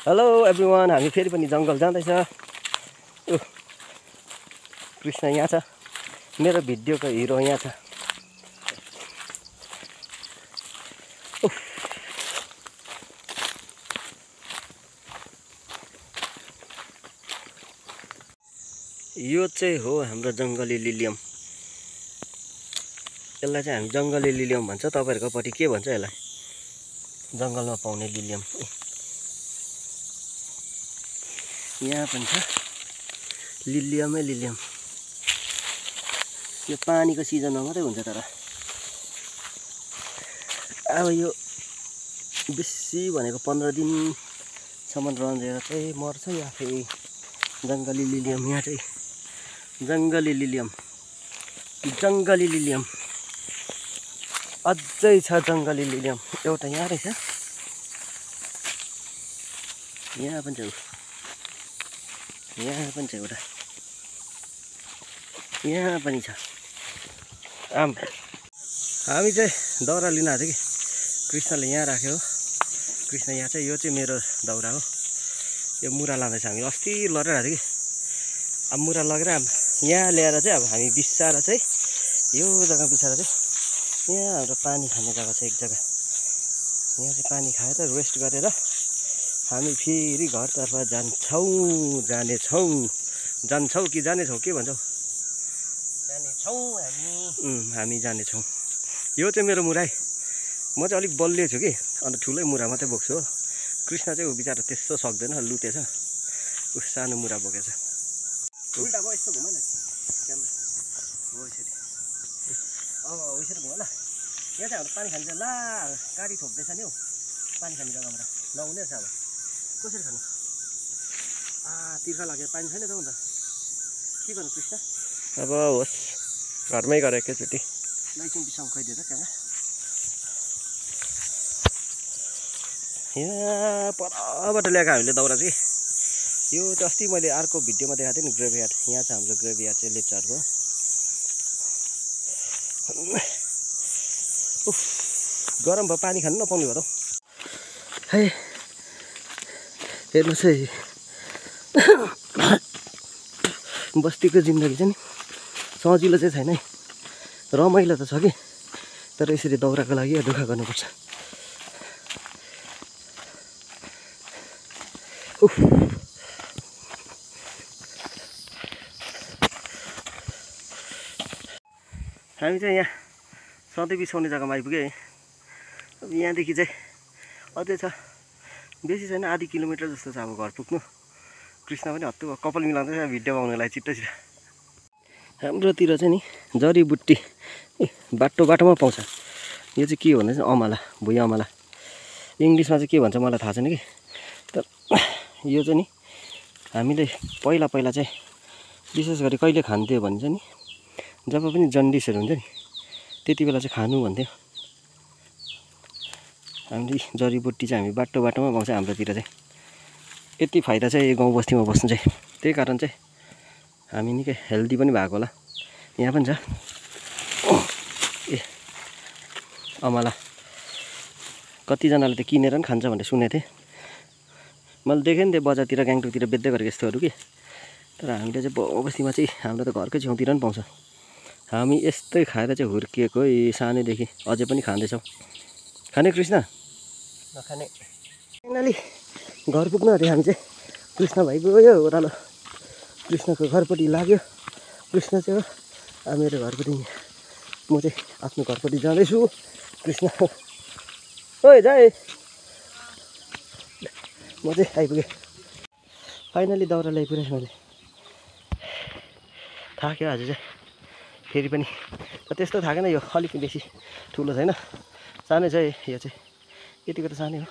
Hello everyone, हामी फेरि पनि जङ्गल जाँदैछ। कृष्ण यहाँ छ, मेरो भिडियोको हिरो यहाँ छ। यो चाहिँ हो हाम्रो जङ्गली लिलियम। यसलाई चाहिँ हामी जङ्गली लिलियम भन्छ। तपाईहरुकोपट्टि के भन्छ यसलाई? जङ्गलमा पाउने लिलियम। यहाँ पनि छ लिलियमै लिलियम। यो पानीको सिजनमा मात्रै हुन्छ, तर अब यो बेसी भनेको 15 दिनसम्म रन्जेर चाहिँ मर्छ या आफै। जङ्गली लिलियम यहाँ चाहिँ जङ्गली लिलियम, जङ्गली लिलियम अझै छ। जङ्गली लिलियम एउटा यहाँ रहेछ, यहाँ पनि छ, यहाँ पनि छ एउटा, यहाँ पनि छ। हामी चाहिँ दाउरा लिन आएको थियो कि कृष्णले यहाँ राख्यो। कृष्ण यहाँ चाहिँ, यो चाहिँ मेरो दाउरा हो। यो मुरा लाँदैछ। हामी अस्ति लगिरहेको थियो कि, अब मुरा लगेर यहाँ ल्याएर चाहिँ अब हामी बिसाएर चाहिँ यो जग्गा बिसाएर चाहिँ यहाँ हाम्रो पानी खाने जग्गा छ एक जग्गा। यहाँ चाहिँ पानी खाएर रेस्ट गरेर हामी फेरि घरतर्फ जान्छौँ। जान्छौँ कि जानेछौँ, के भन्छौ? जानेछौँ हामी जानेछौँ। यो चाहिँ मेरो मुरा है। म चाहिँ अलिक बलियो छु कि, अन्त ठुलै मुरा मात्रै बोक्छु हो। कृष्ण चाहिँ ऊ बिचारा त्यस्तो सक्दैन, लुतेछ। ऊ सानो मुरा बोकेछ। उल्टा भयो, यस्तो घुम न क्यामेरा हो यसरी। अब यसरी घुम ल। यहाँ चाहिँ हाम्रो पानी खान्छ। ला गाडी ठोक्दैछ नि हौ पानी खाने जग्गाबाट। नहुने रहेछ अब कसरी खानु? तिर्खा लागेर पानी छैन त। अन्त के गर्नु कृष्ण? अब होस्, घरमै गरे एकैचोटि। लैसिङ बिसँग खुवाइदियो त क्यामेरा। यहाँ परबाट ल्याएको हामीले दाउरा चाहिँ। यो चाहिँ अस्ति मैले अर्को भिडियोमा देखाएको थिएँ नि, ग्रेभयार्ड। यहाँ छ हाम्रो ग्रेभयार्ड चाहिँ लेप्चाहरूको। गरम भयो, पानी खानु नपाउने भयो त है। हेर्नुहोस् है, बस्तीको जिन्दगी चाहिँ नि सजिलो चाहिँ छैन है। रमाइलो त छ कि, तर यसरी दाउराको लागि दुःख गर्नुपर्छ। हामी चाहिँ यहाँ सधैँ बिसाउने जग्गामा आइपुग्यो है। अब यहाँदेखि चाहिँ अझै छ, बेसी छैन, आधी किलोमिटर जस्तो छ अब घर पुग्नु। कृष्ण पनि हत्तु कपाल मिलाउँदैछ भिडियो बनाउनुलाई छिट्टो छिटो। हाम्रोतिर चाहिँ नि जडीबुट्टी बाटोमा पाउँछ। यो चाहिँ के भन्दा चाहिँ अमला, भुइँ अमला। इङ्ग्लिसमा चाहिँ के भन्छ मलाई थाहा छैन कि, तर यो चाहिँ नि हामीले पहिला चाहिँ विशेष गरी कहिले खान्थ्यो भने चाहिँ नि, जब पनि जन्डिसहरू हुन्छ नि त्यति बेला चाहिँ खानु भन्थ्यो। हामीले जडीबुट्टी चाहिँ हामी बाटोमा पाउँछ हाम्रोतिर चाहिँ। यति फाइदा चाहिँ गाउँ बस्तीमा बस्नु चाहिँ। त्यही कारण चाहिँ हामी निकै हेल्दी पनि भएको होला। यहाँ पनि छ ए अमला। कतिजनाले त किनेर पनि खान्छ भन्ने सुनेको थिएँ। मैले देखेँ नि त्यो बजारतिर गान्तोकतिर बेच्दै गरेको यस्तोहरू कि। तर हामीले चाहिँ गाउँ बस्तीमा चाहिँ हाम्रो त घरकै छेउतिर पनि पाउँछ। हामी यस्तै खाएर चाहिँ हुर्किएको है सानैदेखि, अझै पनि खाँदैछौँ। खाने कृष्ण? नखाने। फाइनली घर पुग्नु अरे हामी चाहिँ। कृष्ण भाइ गयो ओह्रालो, कृष्णको घरपट्टि लाग्यो। कृष्ण चाहिँ हो, अब मेरो घरपट्टि, म चाहिँ आफ्नो घरपट्टि जाँदैछु। कृष्ण ओए जाए, म चाहिँ आइपुगेँ। फाइनली दाउरा ल्याइपुगेँ मैले। थाक्यो आज चाहिँ फेरि पनि। त्यस्तो थाकेन, यो अलिक बेसी ठुलो छैन, सानै छ यो चाहिँ। यतिको त सानै हो।